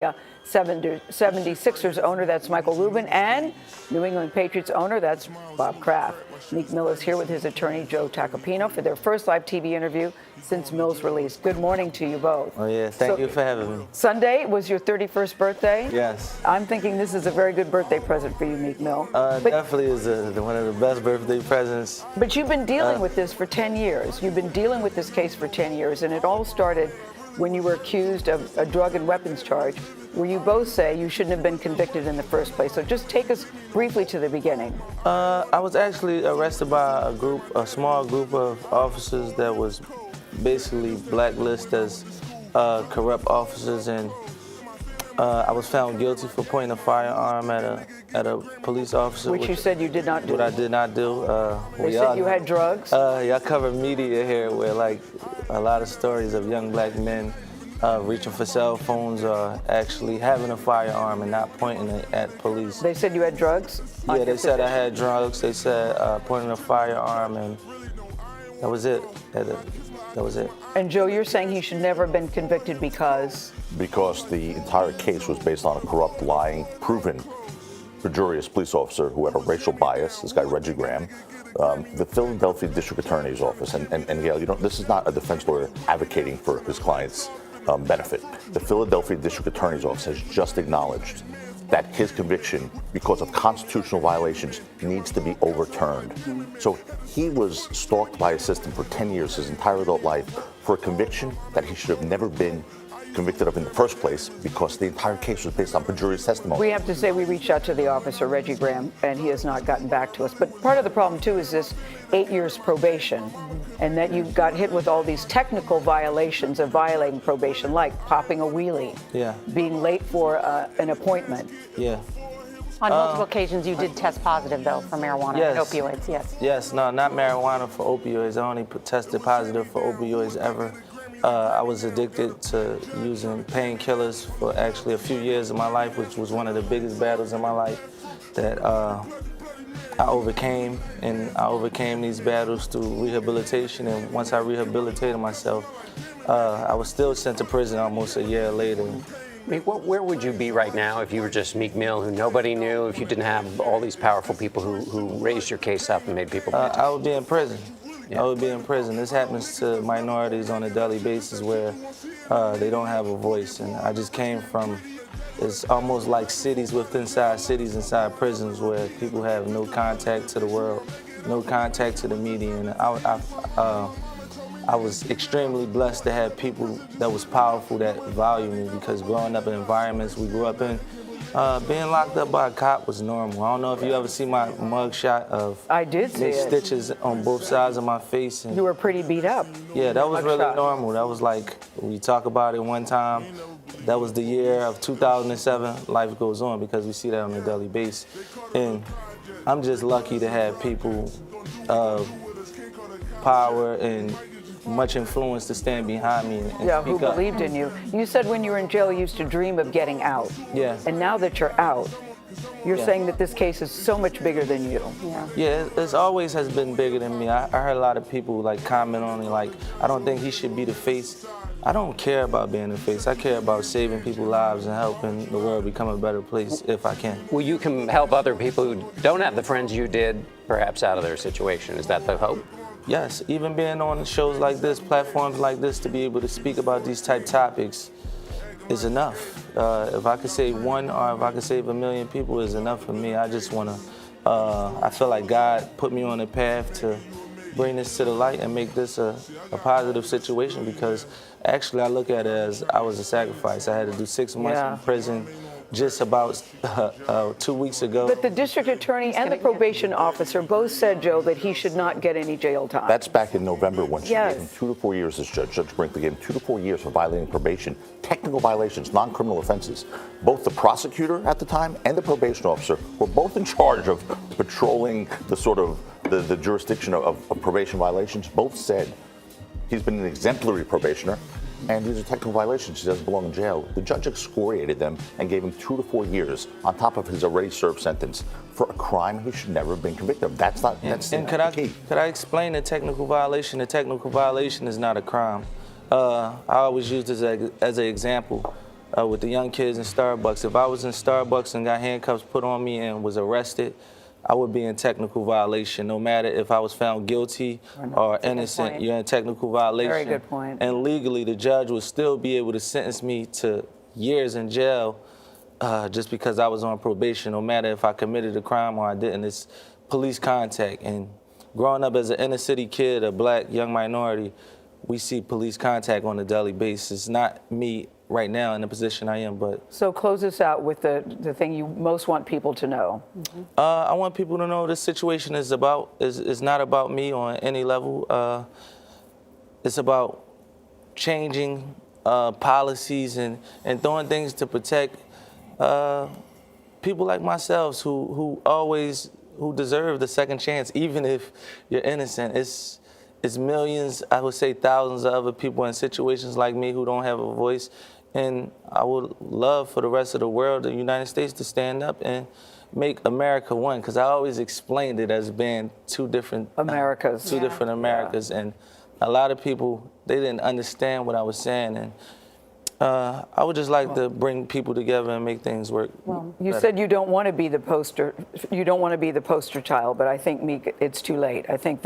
76ers owner, that's Michael Rubin, and New England Patriots owner, that's Bob Kraft. Meek Mill is here with his attorney, Joe Tacopino, for their first live TV interview since Mill's release. Good morning to you both. Oh, yeah. Thank you for having me. Sunday was your 31st birthday? Yes. I'm thinking this is a very good birthday present for you, Meek Mill. Definitely is one of the best birthday presents. But you've been dealing with this for 10 years. You've been dealing with this case for 10 years, and it all started when you were accused of a drug and weapons charge, where you both say you shouldn't have been convicted in the first place. So just take us briefly to the beginning. I was actually arrested by a small group of officers that was basically blacklisted as corrupt officers, and I was found guilty for pointing a firearm at a police officer. Which you said you did not do. What I did not do. They said you had drugs? Y'all cover media here where like a lot of stories of young black men reaching for cell phones or actually having a firearm and not pointing it at police. They said you had drugs? Yeah, they said I had drugs. They said pointing a firearm, and that was it. That was it. And Joe, you're saying he should never have been convicted because? Because the entire case was based on a corrupt, lying, proven, perjurious police officer who had a racial bias, this guy Reggie Graham. The Philadelphia District Attorney's Office, and Gail, this is not a defense lawyer advocating for his client's benefit. The Philadelphia District Attorney's Office has just acknowledged that his conviction, because of constitutional violations, needs to be overturned. So he was stalked by a system for 10 years, his entire adult life, for a conviction that he should have never been convicted of in the first place, because the entire case was based on perjurious testimony. We have to say we reached out to the officer, Reggie Graham, and he has not gotten back to us. But part of the problem, too, is this 8 years probation, and that you got hit with all these technical violations of violating probation, like popping a wheelie, being late for an appointment. Yeah. On multiple occasions, you did test positive, though, for marijuana and opioids, yes. Yes, no, not marijuana, for opioids. I only tested positive for opioids ever. I was addicted to using painkillers for actually a few years of my life, which was one of the biggest battles in my life that I overcame. And I overcame these battles through rehabilitation. And once I rehabilitated myself, I was still sent to prison almost a year later. Meek, where would you be right now if you were just Meek Mill, who nobody knew, if you didn't have all these powerful people who raised your case up and made people pay attention? I would be in prison. I would be in prison. This happens to minorities on a daily basis where they don't have a voice. And I just came from, it's almost like cities cities inside prisons where people have no contact to the world, no contact to the media. And I was extremely blessed to have people that was powerful that value me, because growing up in environments we grew up in, being locked up by a cop was normal. I don't know if you ever see my mug shot of I did see it. Stitches on both sides of my face. And you were pretty beat up. Yeah, that was really normal. That was like, we talk about it one time, that was the year of 2007, life goes on, because we see that on a daily basis. And I'm just lucky to have people of power and much influence to stand behind me and speak up. Who believed in you. You said when you were in jail you used to dream of getting out. Yeah. And now that you're out, you're saying that this case is so much bigger than you. Yeah, it always has been bigger than me. I heard a lot of people like comment on it, like, I don't think he should be the face. I don't care about being the face. I care about saving people's lives and helping the world become a better place if I can. Well, you can help other people who don't have the friends you did, perhaps out of their situation. Is that the hope? Yes, even being on shows like this, platforms like this, to be able to speak about these type topics is enough. If I could save one, or if I could save 1 million people, is enough for me. I just want to, I feel like God put me on a path to bring this to the light and make this a positive situation, because actually I look at it as I was a sacrifice. I had to do 6 months in prison just about 2 weeks ago. But the district attorney and the probation officer both said, Joe, that he should not get any jail time. That's back in November when she gave him 2 to 4 years as judge. Judge Brinkley gave him 2 to 4 years for violating probation, technical violations, non-criminal offenses. Both the prosecutor at the time and the probation officer were both in charge of patrolling the sort of the jurisdiction of probation violations. Both said he's been an exemplary probationer, and these are technical violations. He doesn't belong in jail. The judge excoriated them and gave him 2 to 4 years on top of his already served sentence for a crime he should never have been convicted of. That's not. That's and could I explain the technical violation? The technical violation is not a crime. I always use this as an example. with the young kids in Starbucks. If I was in Starbucks and got handcuffs put on me and was arrested, I would be in technical violation. No matter if I was found guilty or innocent, point. you're in technical violation. Very good point. And legally, the judge would still be able to sentence me to years in jail just because I was on probation, no matter if I committed a crime or I didn't. It's police contact. And growing up as an inner city kid, a black young minority, we see police contact on a daily basis. Not me right now in the position I am, but So close us out with the thing you most want people to know. I want people to know this situation is not about me on any level. It's about changing policies and doing things to protect people like myself who deserve the second chance, even if you're innocent. It's millions, I would say thousands of other people in situations like me who don't have a voice. And I would love for the rest of the world, the United States, to stand up and make America one, because I always explained it as being two different Americas. different Americas. And a lot of people, they didn't understand what I was saying. And I would just like to bring people together and make things work. You said you don't want to be the poster child, but I think, Meek, it's too late. I think